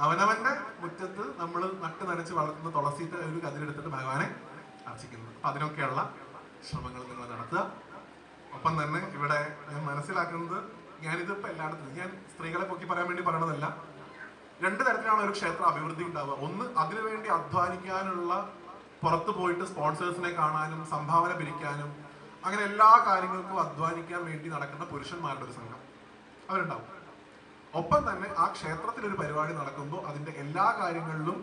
അവനവന്റെ മുറ്റത്ത് നമ്മൾ നട്ട് നനച്ച് വളർത്തുന്ന തുളസിയിട്ട് ഒരു കതിരെടുത്തിട്ട് ഭഗവാനെ അർച്ചിക്കുന്നത്. അപ്പൊ അതിനൊക്കെയുള്ള ശ്രമങ്ങൾ നിങ്ങൾ നടത്തുക. ഒപ്പം തന്നെ ഇവിടെ ഞാൻ മനസ്സിലാക്കുന്നത്, ഞാനിതിപ്പോ എല്ലായിടത്തും ഞാൻ സ്ത്രീകളെ പൊക്കി പറയാൻ വേണ്ടി പറയണതല്ല, രണ്ട് തരത്തിലാണ് ഒരു ക്ഷേത്ര അഭിവൃദ്ധി ഉണ്ടാവുക. ഒന്ന്, അതിനുവേണ്ടി അധ്വാനിക്കാനുള്ള, പുറത്തു പോയിട്ട് സ്പോൺസേഴ്സിനെ കാണാനും സംഭാവന പിരിക്കാനും അങ്ങനെ എല്ലാ കാര്യങ്ങൾക്കും അധ്വാനിക്കാൻ വേണ്ടി നടക്കുന്ന പുരുഷന്മാരുടെ ഒരു സംഘം അവരുണ്ടാവും. ഒപ്പം തന്നെ ആ ക്ഷേത്രത്തിൽ ഒരു പരിപാടി നടക്കുമ്പോൾ അതിന്റെ എല്ലാ കാര്യങ്ങളിലും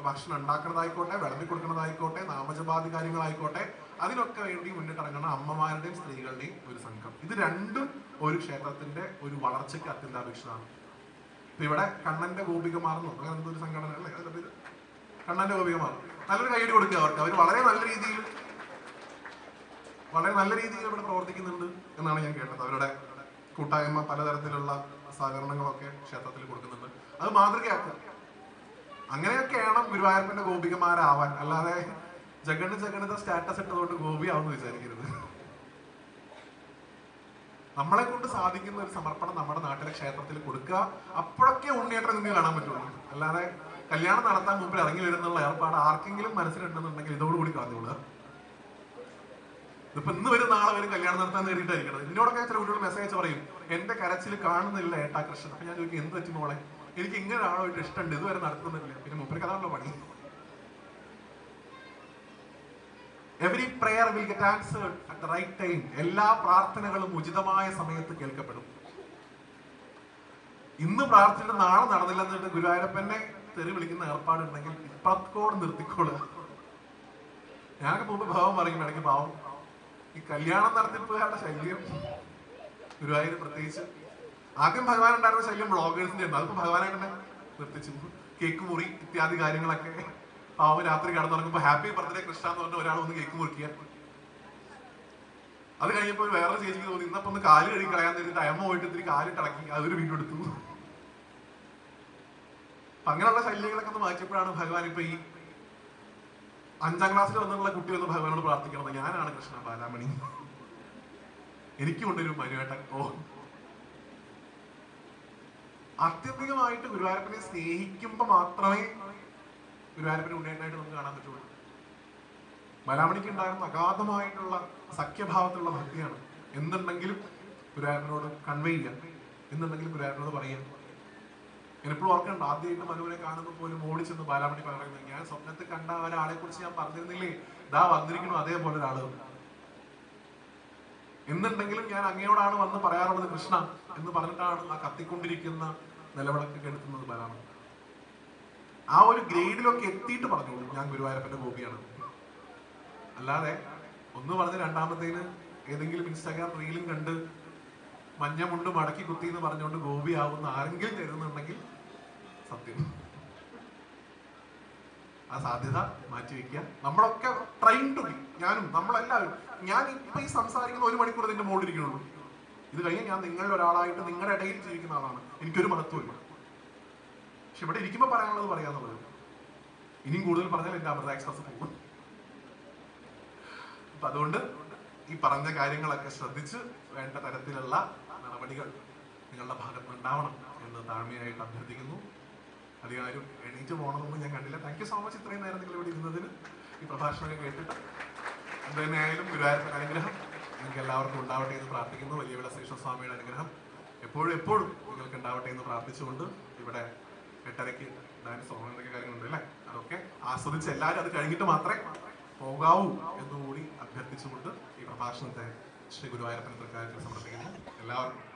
ഭക്ഷണം ഉണ്ടാക്കുന്നതായിക്കോട്ടെ, വിളമ്പി കൊടുക്കുന്നതായിക്കോട്ടെ, നാമജപാതി കാര്യങ്ങളായിക്കോട്ടെ, അതിനൊക്കെ വേണ്ടി മുന്നിട്ടിറങ്ങുന്ന അമ്മമാരുടെയും സ്ത്രീകളുടെയും ഒരു സംഘം. ഇത് രണ്ടും ഒരു ക്ഷേത്രത്തിന്റെ ഒരു വളർച്ചയ്ക്ക് അത്യന്താപേക്ഷിതമാണ്. ഇപ്പൊ ഇവിടെ കണ്ണന്റെ ഗോപികമാർന്നോ അങ്ങനെ എന്തൊരു സംഘടന അല്ലേ, കണ്ണന്റെ ഗോപികമാർ, നല്ലൊരു കൈയ്യടി കൊടുക്കുക അവർക്ക്. അവർ വളരെ നല്ല രീതിയിൽ ഇവിടെ പ്രവർത്തിക്കുന്നുണ്ട് എന്നാണ് ഞാൻ കേട്ടത്. അവരുടെ കൂട്ടായ്മ പലതരത്തിലുള്ള സഹകരണങ്ങളൊക്കെ ക്ഷേത്രത്തിൽ കൊടുക്കുന്നുണ്ട്. അത് മാതൃകയാക്കുക. അങ്ങനെയൊക്കെയാണ് ഗുരുവായൂരപ്പന്റെ ഗോപികമാരാവാൻ. അല്ലാതെ ജഗണിത സ്റ്റാറ്റസ് ഇട്ടതുകൊണ്ട് ഗോപിയാവെന്ന് വിചാരിക്കരുത്. നമ്മളെ കൊണ്ട് സാധിക്കുന്ന ഒരു സമർപ്പണം നമ്മുടെ നാട്ടിലെ ക്ഷേത്രത്തിൽ കൊടുക്കുക. അപ്പോഴൊക്കെ ഉണ്ണിയേട്ടൻ നിങ്ങൾക്ക് കാണാൻ പറ്റുള്ളൂ. അല്ലാതെ കല്യാണം നടത്താൻ മുമ്പ് ഇറങ്ങി വരുന്നുള്ള ഏർപ്പാട് ആർക്കെങ്കിലും മനസ്സിലുണ്ടെന്നുണ്ടെങ്കിൽ ഇതോടുകൂടി കളഞ്ഞോളുക. ഇതിപ്പോ ഇന്ന് വരും നാളെ വരും കല്യാണം നടത്താൻ നേരിട്ടായിരിക്കണം. എന്നോടൊക്കെ ചില കുട്ടികൾ മെസ്സേജ് പറയും, എന്റെ കരച്ചിൽ കാണുന്നില്ല ഏട്ടാ കൃഷ്ണൻ. അപ്പൊ ഞാൻ ചോദിക്കും, എന്ത് പറ്റി മോളെ? എനിക്ക് ഇങ്ങനെ ആളോ ഇഷ്ടമുണ്ട്, ഇതുവരെ നടത്തുന്നില്ല. പിന്നെ മൂപ്പർക്ക് അതാണല്ലോ പണി. Every prayer will get answered at the right time. എല്ലാ പ്രാർത്ഥനകളും ഉചിതമായ സമയത്ത് കേൾക്കപ്പെടും. ഇന്ന് പ്രാർത്ഥിച്ചിട്ട് നാളെ നടന്നില്ലെന്നിട്ട് ഗുരുവായൂരപ്പനെ തെറി വിളിക്കുന്ന ഏർപ്പാടുണ്ടെങ്കിൽ ഇപ്പത്തോട് നിർത്തിക്കോളുക. ഞാനൊക്കെ മുമ്പ് ഭാവം പറയും ഇടയ്ക്ക്, പാവം ഈ കല്യാണം നടത്തിപ്പുകാരുടെ ശല്യം ഗുരുവായൂർ പ്രത്യേകിച്ച്. ആദ്യം ഭഗവാൻ ഉണ്ടായിരുന്ന ശല്യം ബ്ലോഗേഴ്സിന്റെ ഉണ്ട്. അതിപ്പോ ഭഗവാനായിട്ട് തന്നെ നിർത്തിച്ചു. കേക്ക് മുറി ഇത്യാദി കാര്യങ്ങളൊക്കെ. പാവം രാത്രി കിടന്നുറങ്ങുമ്പോ ഹാപ്പി ബർത്ത്ഡേ കൃഷ്ണ എന്ന് പറഞ്ഞ ഒരാൾ ഒന്ന് കേക്ക് മുറിക്കുക. അത് കഴിഞ്ഞപ്പോൾ വേറെ ചേച്ചിക്ക് തോന്നി ഇന്നപ്പോ ഒന്ന് കാല് കഴുകി കളയാൻ തരുന്നിട്ട് അമ്മ പോയിട്ട് ഇത്തിരി കാലിട്ട് ഇളക്കി അതൊരു വീഡിയോ എടുത്തു. അങ്ങനെയുള്ള ശല്യങ്ങളൊക്കെ ഒന്ന് മാറ്റിയപ്പോഴാണ് ഭഗവാൻ ഇപ്പൊ ഈ 5ാം ക്ലാസ്സിൽ വന്നുള്ള കുട്ടി ഒന്ന് ഭഗവാനോട് പ്രാർത്ഥിക്കണം, ഞാനാണ് കൃഷ്ണ ബാലാമണി, എനിക്കും കൊണ്ടൊരു മനുവേട്ടൻ. ആത്യന്തികമായിട്ട് ഗുരുവായൂരപ്പനെ സ്നേഹിക്കുമ്പോ മാത്രമേ ഗുരുവായൂരപ്പനെ ഉണ്ണിയേട്ടനായിട്ട് നമുക്ക് കാണാൻ പറ്റുള്ളൂ. ബാലാമണിക്ക് ഉണ്ടായിരുന്ന അഗാധമായിട്ടുള്ള സഖ്യഭാവത്തിലുള്ള ഭക്തിയാണ്. എന്തുണ്ടെങ്കിലും ഗുരുവായൂരപ്പനോട് കൺവേ ചെയ്യാം, എന്തുണ്ടെങ്കിലും ഗുരുവായൂരപ്പനോട് പറയാം. ഞാനിപ്പോഴും ഓർക്കണ്ട, ആദ്യമായിട്ട് മനുവിനെ കാണുമ്പോൾ പോലും ഓടി ചെന്ന് ബാലാമണി പറയുന്നത്, ഞാൻ സ്വപ്നത്തിൽ കണ്ട ഒരാളെ കുറിച്ച് ഞാൻ പറഞ്ഞിരുന്നില്ലേ, ഇതാ വന്നിരിക്കണു അതേപോലെ ഒരാള്. എന്നുണ്ടെങ്കിലും ഞാൻ അങ്ങയോടാണ് വന്ന് പറയാറുള്ളത് കൃഷ്ണ എന്ന് പറഞ്ഞിട്ടാണ് ആ കത്തിക്കൊണ്ടിരിക്കുന്ന നിലവിളക്ക് കെടുത്തുന്നത് ബാലാമണി. ആ ഒരു ഗ്രേഡിലൊക്കെ എത്തിയിട്ട് പറഞ്ഞോളൂ ഞാൻ ഗുരുവായൂരപ്പന്റെ ഗോപിയാണ്. അല്ലാതെ ഒന്ന് പറഞ്ഞ് രണ്ടാമത്തേന് ഏതെങ്കിലും ഇൻസ്റ്റാഗ്രാം റീലും കണ്ട് മഞ്ഞമുണ്ട് മടക്കി കുത്തി എന്ന് പറഞ്ഞുകൊണ്ട് ഗോപിയാവുന്ന ആരെങ്കിലും കരുതുന്നുണ്ടെങ്കിൽ സത്യം ആ സാധ്യത മാറ്റിവെക്കുക. നമ്മളൊക്കെ ട്രെയിൻ ടു ബി, ഞാനും നമ്മളെല്ലാവരും. ഞാൻ ഇപ്പൊ ഈ സംസാരിക്കുന്ന 1 മണിക്കൂർ ഇതിന്റെ മുകളിൽ ഇരിക്കണുള്ളൂ. ഇത് കഴിഞ്ഞ് ഞാൻ നിങ്ങളുടെ ഒരാളായിട്ട് നിങ്ങളുടെ ഇടയിൽ ജീവിക്കുന്ന ആളാണ്. എനിക്കൊരു മഹത്വമില്ല. പക്ഷെ ഇവിടെ ഇരിക്കുമ്പോൾ പറയാനുള്ളത് പറയാന്നുള്ളത്. ഇനിയും കൂടുതൽ പറഞ്ഞാൽ എന്റെ അമൃത എക്സ്പ്രസ് പോകും. അപ്പൊ അതുകൊണ്ട് ഈ പറഞ്ഞ കാര്യങ്ങളൊക്കെ ശ്രദ്ധിച്ച് വേണ്ട തരത്തിലുള്ള നടപടികൾ നിങ്ങളുടെ ഭാഗത്ത് ഉണ്ടാവണം എന്ന് താഴ്മയായിട്ട് അഭ്യർത്ഥിക്കുന്നു. അധികാരം എണീറ്റ് പോകണമെന്ന് ഞാൻ കണ്ടില്ല. താങ്ക് യു സോ മച്ച് ഇത്രയും നേരം നിങ്ങൾ ഇവിടെ ഇരുന്നതിന്, ഈ പ്രഭാഷണമൊക്കെ കേട്ടിട്ട്. എന്ത് തന്നെയായാലും ഗുരുവായൂരപ്പന്റെ അനുഗ്രഹം നിങ്ങൾക്ക് എല്ലാവർക്കും ഉണ്ടാവട്ടെ എന്ന് പ്രാർത്ഥിക്കുന്നു. വലിയ ശ്രീകൃഷ്ണസ്വാമിയുടെ അനുഗ്രഹം എപ്പോഴും നിങ്ങൾക്ക് ഉണ്ടാവട്ടെ എന്ന് പ്രാർത്ഥിച്ചുകൊണ്ട് ഇവിടെ 8:30 ഡാൻസോ എന്തൊക്കെ കാര്യങ്ങളുണ്ട് അല്ലേ, അതൊക്കെ ആസ്വദിച്ച് എല്ലാവരും അത് കഴിഞ്ഞിട്ട് മാത്രമേ പോകാവൂ എന്നുകൂടി അഭ്യർത്ഥിച്ചുകൊണ്ട് ഈ പ്രഭാഷണത്തെ ശ്രീ ഗുരുവായൂരപ്പൻ തൃക്കാര്യത്തിൽ സമർപ്പിക്കുന്നു. എല്ലാവർക്കും